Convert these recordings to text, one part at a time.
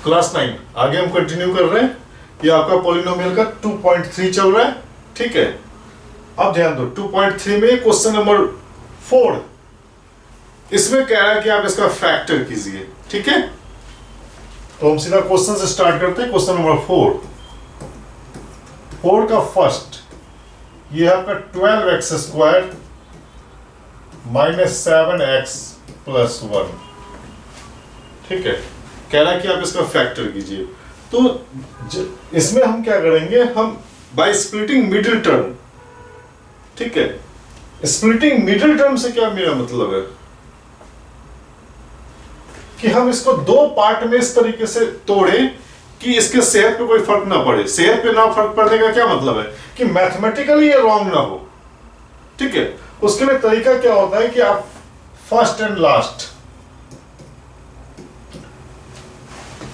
Class 9 आगे हम continue कर रहे हैं। ये आपका पॉलिनोमियल का 2.3 चल रहा है, ठीक है। अब ध्यान दो 2.3 में क्वेश्चन नंबर 4, इसमें कह रहा है कि आप इसका फैक्टर कीजिए, ठीक है। तो हम सीधा क्वेश्चन से स्टार्ट करते हैं। क्वेश्चन नंबर 4 का फर्स्ट, ये आपका 12x² - 7x + 1, ठीक है। कह रहा है कि आप इसका फैक्टर कीजिए। तो इसमें हम क्या करेंगे, हम बाय स्प्लिटिंग मिडिल टर्म, ठीक है। स्प्लिटिंग मिडिल टर्म से क्या मेरा मतलब है कि हम इसको दो पार्ट में इस तरीके से तोड़े कि इसके सेहत पे कोई फर्क ना पड़े। सेहत पे ना फर्क पड़ने का क्या मतलब है कि मैथमेटिकली ये रॉन्ग ना हो, ठीक है। उसके लिए तरीका क्या होता है कि आप फर्स्ट एंड लास्ट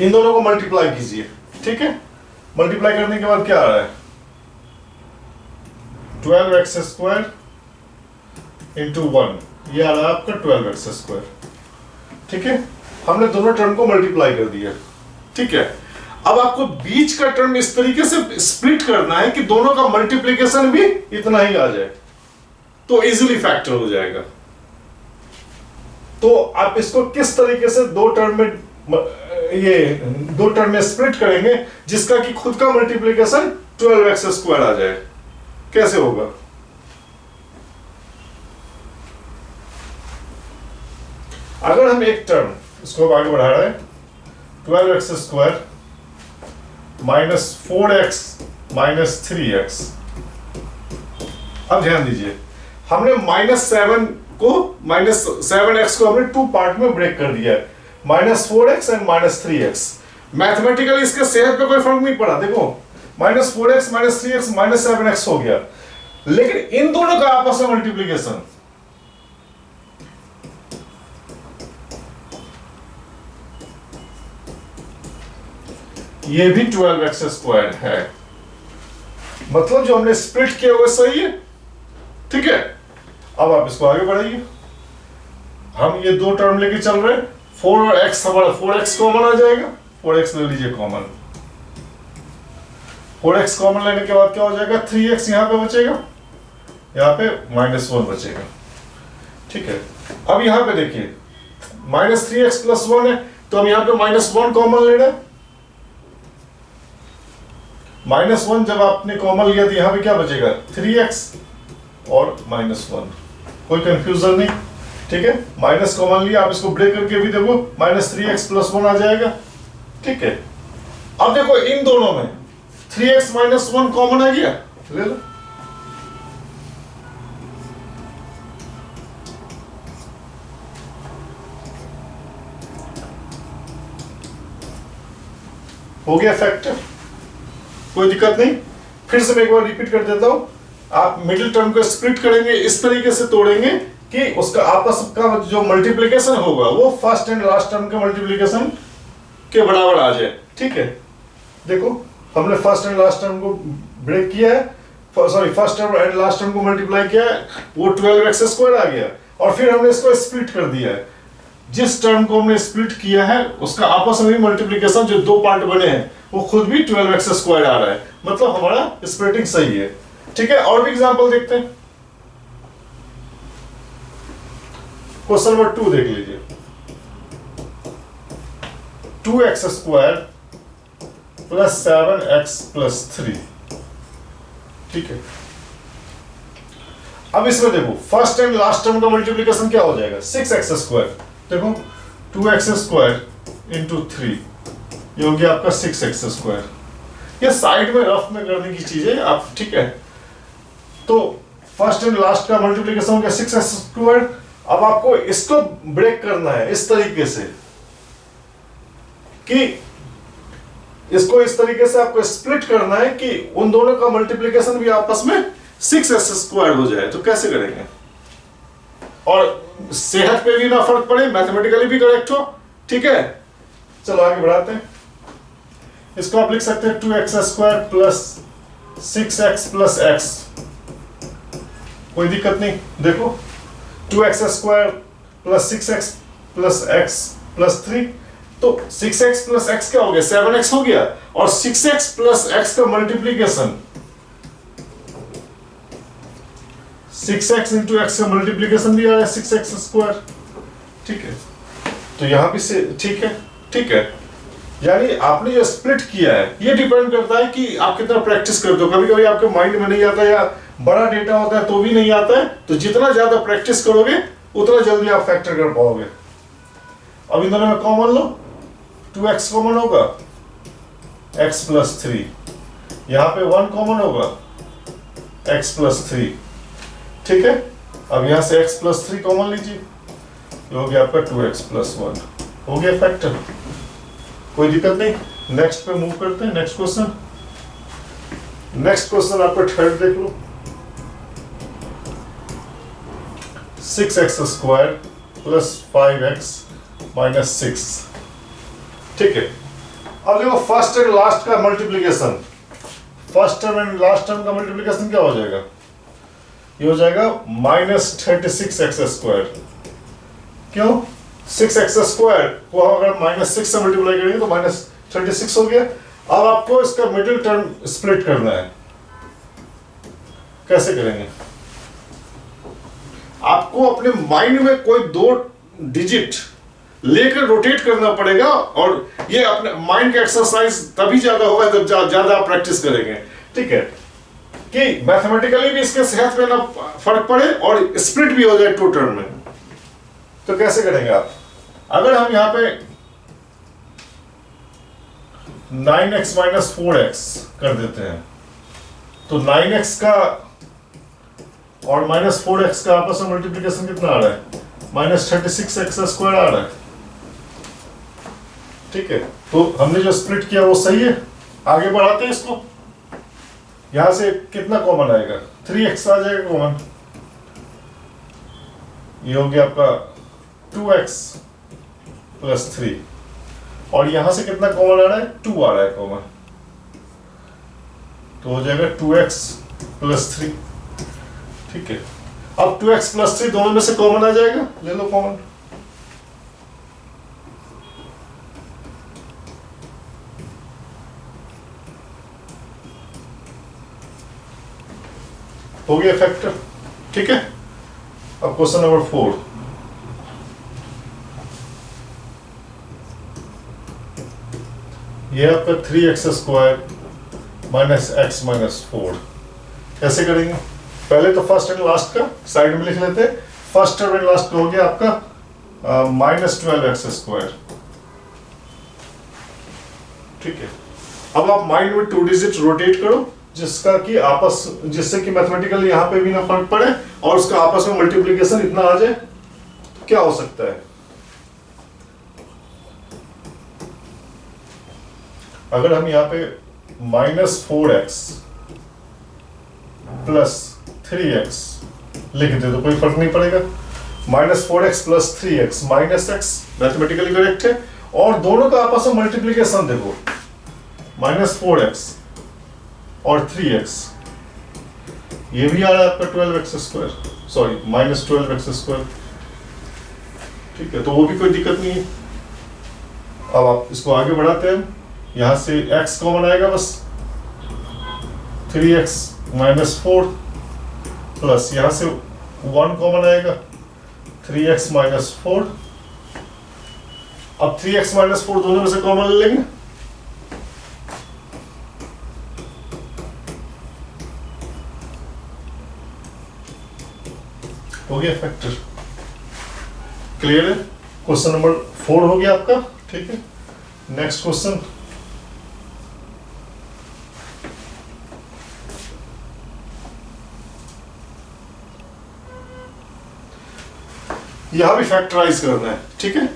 इन दोनों को मल्टीप्लाई कीजिए, ठीक है। मल्टीप्लाई करने के बाद क्या आ रहा है, 12x² × 1, ये आ रहा है आपका 12x², ठीक है। हमने दोनों टर्म को मल्टीप्लाई कर दिया, ठीक है। अब आपको बीच का टर्म इस तरीके से स्प्लिट करना है कि दोनों का मल्टीप्लिकेशन भी इतना ही आ जाए, तो इजीली फैक्टर हो जाएगा। तो आप इसको किस तरीके से दो टर्म में स्प्लिट करेंगे जिसका कि खुद का मल्टीप्लिकेशन 12x² आ जाए, कैसे होगा। अगर हम एक टर्म इसको आगे बढ़ा रहे हैं, 12x² - 4x - 3x। अब ध्यान दीजिए, हमने -7 को -7x को हमने 2 पार्ट में ब्रेक कर दिया है, -4x एंड -3x। मैथमेटिकली इसके सेहत पे कोई फर्क नहीं पड़ा। देखो -4x - 3x -7x हो गया, लेकिन इन दोनों का आपस में मल्टीप्लिकेशन ये भी 12x² है। मतलब जो हमने स्प्लिट किया हुआ सही है, ठीक है। अब आप इसको आगे बढ़ाइए। हम ये दो टर्म लेके चल रहे हैं, 4 और x, हमारा 4x कॉमन आ जाएगा। 4x ले लीजिए कॉमन। 4x कॉमन लेने के बाद क्या हो जाएगा, 3x यहां पे बचेगा, यहां पे -1 बचेगा, ठीक है। अब यहां पे देखिए -3x + 1 है, तो हम यहां पे -1 कॉमन ले रहे हैं। -1 जब आपने कॉमन लिया तो यहां पे क्या बचेगा, 3x और -1, कोई कंफ्यूजन नहीं, ठीक है। माइनस कॉमन लिया, आप इसको ब्रेक करके भी देखो, -3x + 1 आ जाएगा, ठीक है। अब देखो इन दोनों में 3x - 1 कॉमन आ गया, ले लो। हो गया फैक्टर, कोई दिक्कत नहीं। फिर से मैं एक बार रिपीट कर देता हूं। आप मिडिल टर्म को स्प्लिट करेंगे, इस तरीके से तोड़ेंगे कि उसका आपस का जो मल्टीप्लिकेशन होगा वो फर्स्ट एंड लास्ट टर्म के मल्टीप्लिकेशन के बराबर आ जाए, ठीक है। देखो हमने फर्स्ट एंड लास्ट टर्म को ब्रेक किया है, sorry first term and last term को मल्टीप्लाई किया है, वो 12x² आ गया, और फिर हमने इसको स्प्लिट कर दिया है। जिस टर्म को हमने स्प्लिट किया है उसका आपस में मल्टीप्लिकेशन जो दो पार्ट बने हैं वो खुद भी 12x² आ रहा है, मतलब हमारा स्प्लिटिंग सही है, ठीक है। और भी एग्जांपल देखते हैं। क्वेश्चन नंबर 2 देख लीजिए, 2x² + 7x + 3, ठीक है। अब इसमें देखो फर्स्ट एंड लास्ट टर्म का मल्टीप्लिकेशन क्या हो जाएगा, 6x²। देखो 2x² × 3, ये हो गया आपका 6x²। ये साइड में रफ में करने की चीज है आप, ठीक है। तो फर्स्ट एंड लास्ट का मल्टीप्लिकेशन हो गया 6x²। अब आपको इसको ब्रेक करना है इस तरीके से कि इसको इस तरीके से आपको स्प्लिट करना है कि उन दोनों का मल्टीप्लिकेशन भी आपस में 6x² हो जाए। तो कैसे करेंगे और सेहत पे भी ना फर्क पड़े, मैथमेटिकली भी करेक्ट हो, ठीक है। चलो आगे बढ़ाते हैं। इसको आप लिख सकते हैं 2x² + 6x + x, कोई दिक्कत नहीं। देखो 2x² + 6x + x + 3, तो 6x प्लस एक्स क्या हो गया, 7x हो गया, और 6x प्लस एक्स का मल्टीप्लीकेशन 6x इंटू एक्स का मल्टीप्लीकेशन भी आ रहा है 6x स्क्वायर। ठीक है, तो यहां भी से ठीक है। ठीक है, यानी आपने जो स्प्लिट किया है ये डिपेंड करता है कि आप कितना प्रैक्टिस करते हो। कभी कभी आपके माइंड में नहीं आता या बड़ा डेटा होता है तो भी नहीं आता है, तो जितना ज्यादा प्रैक्टिस करोगे उतना जल्दी आप फैक्टर कर पाओगे। अब इन दोनों में कॉमन लो, 2x कॉमन होगा, x प्लस 3, यहां पे 1 कॉमन होगा, x प्लस 3। ठीक है, अब यहां से x प्लस 3 कॉमन लीजिए, ये हो गया आपका 2x प्लस 1, हो गया फैक्टर, कोई दिक्कत नहीं। नेक्स्ट पे मूव करते हैं, नेक्स्ट क्वेश्चन। नेक्स्ट क्वेश्चन आपका थर्ड देख लो, 6x square plus 5x minus 6। ठीक है, अब देखो फर्स्ट एंड लास्ट का multiplication, first term and last term का मल्टीप्लीकेशन क्या हो जाएगा, ये हो जाएगा माइनस 36x स्क्वायर। क्यों, 6x स्क्वायर को अगर माइनस 6 से मल्टीप्लाई करेंगे तो माइनस 36 हो गया। अब आपको इसका मिडिल टर्म स्प्लिट करना है, कैसे करेंगे, आपको अपने माइंड में कोई 2 डिजिट लेकर रोटेट करना पड़ेगा, और ये अपने माइंड का एक्सरसाइज तभी ज्यादा होगा जब ज्यादा आप प्रैक्टिस करेंगे। ठीक है, कि मैथमेटिकली भी इसके सेहत में ना फर्क पड़े और स्प्लिट भी हो जाए 2 टर्म में। तो कैसे करेंगे आप, अगर हम यहां पे 9x माइनस 4x कर देते हैं तो 9x का और माइनस 4x का आपस में मल्टीप्लीकेशन कितना आ रहा है, माइनस 36x स्क्वायर आ रहा है। ठीक है, तो हमने जो स्प्लिट किया वो सही है। आगे बढ़ाते हैं इसको, यहां से कितना कॉमन आएगा, 3x आ जाएगा कॉमन, ये हो गया आपका 2x प्लस 3, और यहां से कितना कॉमन आ रहा है, 2 आ रहा है कॉमन, तो हो जाएगा 2x प्लस 3। ठीक है, अब 2x प्लस 3 दोनों में से कॉमन आ जाएगा, ले लो कॉमन, हो गया फैक्टर। ठीक है, अब क्वेश्चन नंबर 4, ये आपका 3x square minus x minus 4, कैसे करेंगे, पहले तो फर्स्ट एंड लास्ट का साइड में लिख लेते हैं। फर्स्ट टर्म एंड लास्ट का हो गया आपका माइनस 12x स्क्वायर। ठीक है, अब आप माइंड में 2 डिजिट रोटेट करो, जिसका कि आपस जिससे कि मैथमेटिकली यहां पे भी ना फर्क पड़े और उसका आपस में मल्टीप्लिकेशन इतना आ जाए, तो क्या हो सकता है, अगर हम यहां पे माइनस 4x प्लस 3x लिख दे तो कोई फर्क नहीं पड़ेगा। Minus 4x plus 3x minus x mathematically correct है, और दोनों का आपस में मल्टीप्लिकेशन देखो, माइनस 4x और 3x, ये भी आ रहा है आपका 12x square, sorry minus 12x square. ठीक है, तो वो भी कोई दिक्कत नहीं है। अब आप इसको आगे बढ़ाते हैं, यहां से x कॉमन आएगा बस, 3x माइनस 4 प्लस यहां से 1 कॉमन आएगा, 3x माइनस 4। अब 3x माइनस 4 दोनों में से कॉमन ले लेंगे, हो गया फैक्टर। क्लियर है, क्वेश्चन नंबर 4 हो गया आपका। ठीक है, नेक्स्ट क्वेश्चन, यहां भी फैक्टराइज करना है। ठीक है,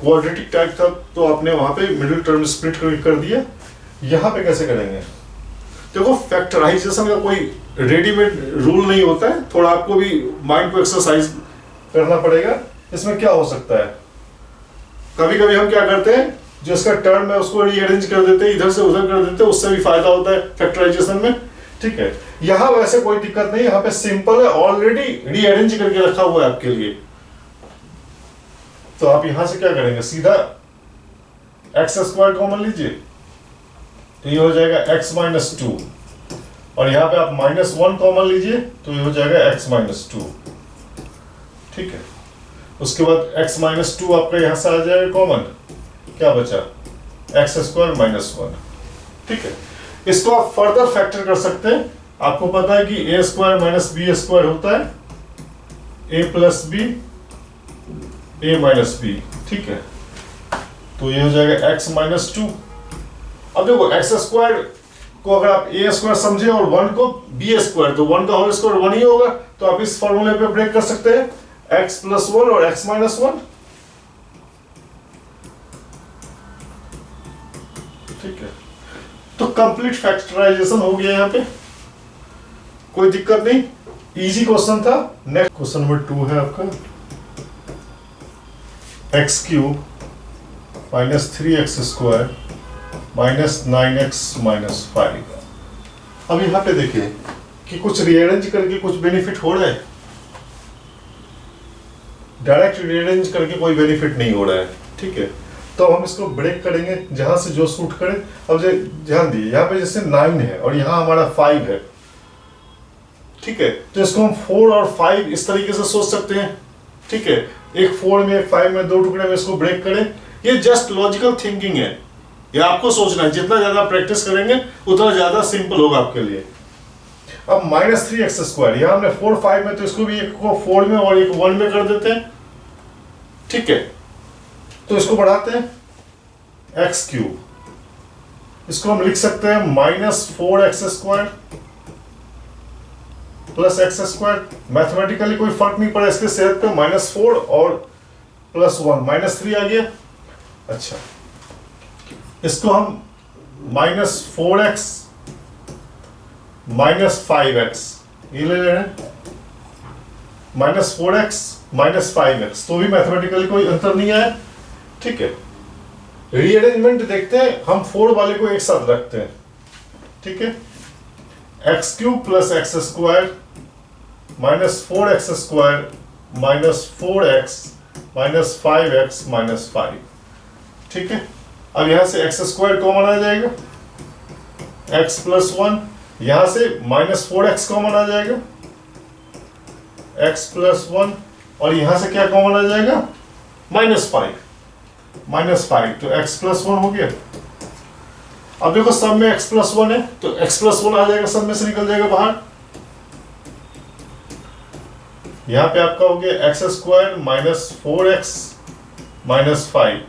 क्वाड्रेटिक टाइप था तो आपने वहां पे मिडिल टर्म स्प्लिट कर दिया। यहां पे कैसे करेंगे, देखो फैक्टराइजेशन का कोई रेडीमेड रूल नहीं होता है, थोड़ा आपको भी माइंड को एक्सरसाइज करना पड़ेगा। इसमें क्या हो सकता है, कभी कभी हम क्या करते हैं, जो इसका टर्म है उसको रीअरेंज कर देते हैं, इधर से उधर कर देते हैं, उससे भी फायदा होता है फैक्टराइजेशन में। ठीक है, यहाँ वैसे कोई दिक्कत नहीं, यहाँ पे सिंपल है, ऑलरेडी रीअरेंज करके रखा हुआ है आपके लिए। तो आप यहां से क्या करेंगे, सीधा एक्स स्क्वायर कॉमन लीजिए, तो ये हो जाएगा एक्स माइनस टू, और यहाँ पे आप -1 कॉमन लीजिए तो ये हो जाएगा x माइनस टू। ठीक है, उसके बाद x माइनस टू आपका यहां से आ जाएगा कॉमन, क्या बचा एक्स स्क्वायर माइनस 1। ठीक है, इसको आप फर्दर फैक्टर कर सकते हैं। आपको पता है कि a square minus B square होता है a plus B a minus B. ठीक है, तो ये हो जाएगा x माइनस टू। अब देखो एक्स स्क्वायर को अगर आप a स्क्वायर समझे और 1 को b स्क्वायर, तो 1 का होल स्क्वायर 1 ही होगा, तो आप इस फॉर्मूले पे ब्रेक कर सकते हैं x प्लस 1 और x माइनस 1। ठीक है, तो कंप्लीट फैक्टराइजेशन हो गया यहाँ पे, कोई दिक्कत नहीं, इजी क्वेश्चन था। नेक्स्ट क्वेश्चन नंबर 2 है आपका, x cube minus 3x square minus 9x minus 5। अब यहाँ पे देखिए कि कुछ रीअरेंज करके कुछ बेनिफिट हो रहा है, डायरेक्ट रीअरेंज करके कोई बेनिफिट नहीं हो रहा है। ठीक है, तो हम इसको ब्रेक करेंगे जहां से जो सूट करे। अब ध्यान दिए यहाँ पे जैसे 9 है और यहाँ हमारा 5 है। ठीक है, तो इसको हम 4 और 5 इस तरीके से सोच सकते हैं। ठीक है, एक 4 में एक 5 में, 2 टुकड़े में इसको ब्रेक करें। ये जस्ट लॉजिकल थिंकिंग है, ये आपको सोचना है, जितना ज्यादा प्रैक्टिस करेंगे उतना ज्यादा सिंपल होगा आपके लिए। अब माइनस 3x स्क्वायर, यहाँ हमने 4 5 में, तो इसको भी एक को 4 में और एक 1 में कर देते हैं। ठीक है, तो इसको बढ़ाते हैं एक्स क्यूब, इसको हम लिख सकते हैं -4x square plus x square. Mathematically कोई फर्क नहीं पड़ा इसके सेहत पे, -4 और +1 -3 आ गया। अच्छा, इसको हम -4x -5x ये ले रहे हैं, -4x -5x, तो भी मैथमेटिकली कोई अंतर नहीं आया। ठीक है, रीअरेंजमेंट देखते हैं, हम 4 वाले को एक साथ रखते हैं। ठीक है, x cube plus x square -4x square -4x -5x -5। ठीक है, अब यहां से एक्स स्क्वायर कॉमन आ जाएगा, x प्लस 1, यहां से -4x कॉमन आ जाएगा, x प्लस 1, और यहां से क्या कॉमन आ जाएगा -5, तो x प्लस 1 हो गया। अब देखो सब में x प्लस 1 है, तो x प्लस 1 आ जाएगा, सब में से निकल जाएगा बाहर। यहां पे आपका हो गया x स्क्वायर -4x -5।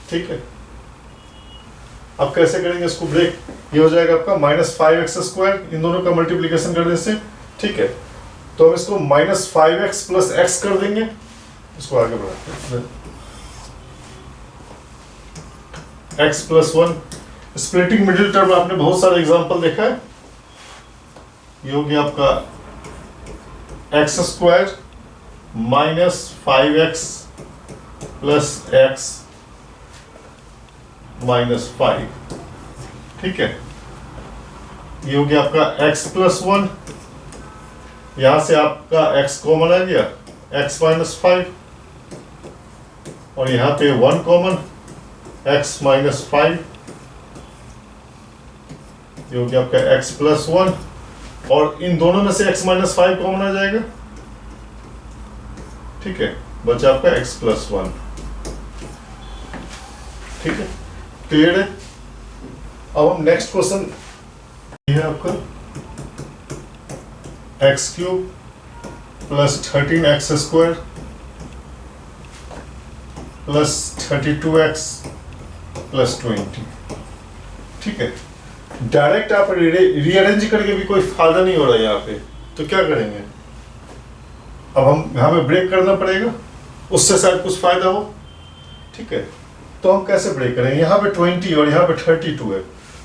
ठीक है, अब कैसे करेंगे इसको ब्रेक, ये हो जाएगा आपका -5x स्क्वायर, इन दोनों का मल्टीप्लिकेशन करने से। ठीक है, तो हम इसको -5x प्लस x कर देंगे, इसको आगे बढ़ाते हैं, x plus 1। Splitting middle term आपने बहुत सारे एग्जांपल देखा है, ये हो गया आपका x square -5x plus x -5। ठीक है, ये हो गया आपका x प्लस 1, यहां से आपका x कॉमन आ गया, x -5, और यहां पे 1 कॉमन, x -5, ये हो गया आपका x प्लस 1, और इन दोनों में से x -5 कॉमन आ जाएगा। ठीक है, बचा आपका x प्लस 1। ठीक है, क्लियर है। अब हम नेक्स्ट क्वेश्चन, ये है आपका x cube plus 13x square plus 32x plus 20। ठीक है, डायरेक्ट आप रीअरेंज करके भी कोई फायदा नहीं हो रहा है यहाँ पे, तो क्या करेंगे, अब हम यहाँ पे ब्रेक करना पड़ेगा, उससे शायद कुछ फायदा हो। ठीक है, तो हम कैसे ब्रेक करेंगे, यहाँ पे 20 और यहाँ पे 32 है,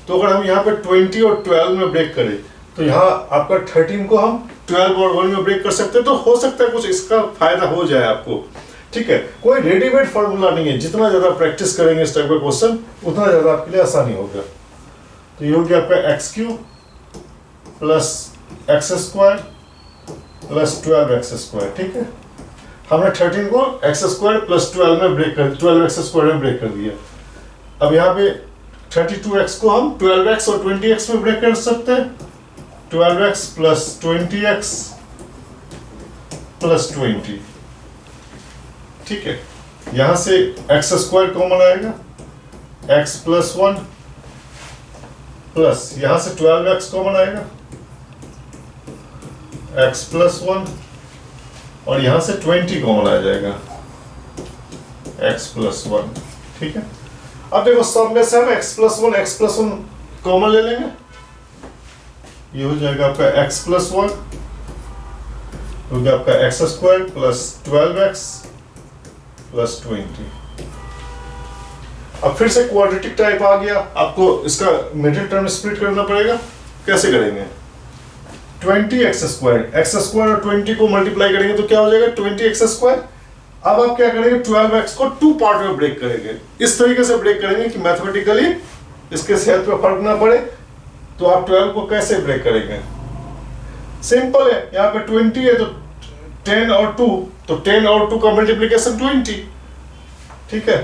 तो अगर हम यहाँ पे 20 और 12 में ब्रेक करें, तो यहाँ आपका 13 को हम 12 और 1 में ब्रेक कर सकते हैं, तो हो सकता है कुछ इसका फायदा हो जाए आपको। ठीक है, कोई रेडीमेड फॉर्मूला नहीं है, जितना ज्यादा प्रैक्टिस करेंगे इस टाइप का क्वेश्चन उतना ज्यादा आपके लिए आसानी होगा। तो ये हो गया आपका x cube plus x square plus 12x square. ठीक है, हमने 13 को एक्स स्क्वायर प्लस 12 में ब्रेक कर 12x स्क्वायर में ब्रेक कर दिया। अब यहाँ पे 32x को हम 12x और 20x में ब्रेक कर सकते हैं। 12x plus 20x plus 20। ठीक है, यहां से एक्स स्क्वायर कॉमन आएगा, x प्लस 1 प्लस यहां से 12x कॉमन आएगा, x प्लस 1 और यहां से 20 कॉमन आ जाएगा, x प्लस 1। ठीक है, अब देखो सब में से हम x प्लस 1 कॉमन ले लेंगे, ये हो जाएगा आपका x प्लस 1 हो गया आपका x square plus 12x plus 20। अब फिर से क्वाड्रेटिक टाइप आ गया, आपको इसका मिडिल टर्म स्प्लिट करना पड़ेगा। कैसे करेंगे? 20x स्क्वायर, एक्स स्क्वायर और 20 को मल्टीप्लाई करेंगे तो क्या हो जाएगा 20x स्क्वायर। अब आप क्या करेंगे 12x को 2 पार्ट में ब्रेक करेंगे, इस तरीके से ब्रेक करेंगे कि मैथमेटिकली इसके सेहत पे फर्क ना पड़े। तो आप 12 को कैसे ब्रेक करेंगे? सिंपल है, यहाँ पे 20 है तो 10 और 2, तो 10 और 2 का मल्टीप्लीकेशन 20। ठीक है,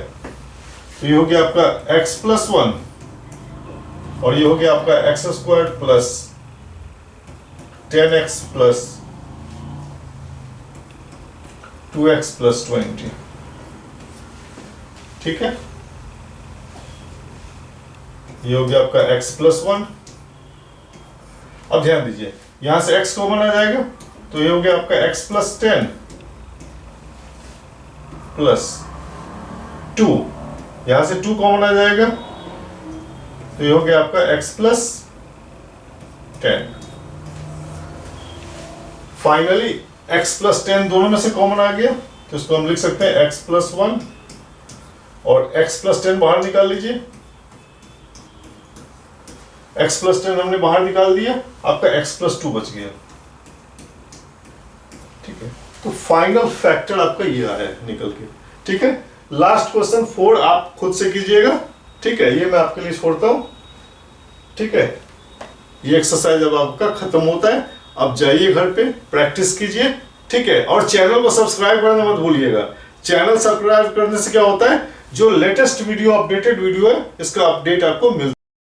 तो ये हो गया आपका x प्लस 1 और ये हो गया आपका x square plus 10x plus 2x plus 20। ठीक है, ये हो गया आपका x प्लस 1। अब ध्यान दीजिए यहां से x कॉमन आ जाएगा तो ये हो गया आपका x प्लस 10 प्लस 2, यहां से 2 कॉमन आ जाएगा तो ये हो गया आपका x plus 10। Finally x plus 10 दोनों में से कॉमन आ गया तो इसको हम लिख सकते हैं x प्लस 1 और x प्लस 10 बाहर निकाल लीजिए। x प्लस 10 हमने बाहर निकाल दिया, आपका x प्लस 2 बच गया। ठीक है, तो फाइनल फैक्टर आपका ये आया है निकल के। ठीक है, लास्ट क्वेश्चन 4 आप खुद से कीजिएगा। ठीक है, ये मैं आपके लिए छोड़ता हूं। ठीक है, ये एक्सरसाइज अब आपका खत्म होता है, अब जाइए घर पे प्रैक्टिस कीजिए। ठीक है, और चैनल को सब्सक्राइब करना मत भूलिएगा। चैनल सब्सक्राइब करने से क्या होता है, जो लेटेस्ट वीडियो अपडेटेड वीडियो है इसका अपडेट आपको मिलता है।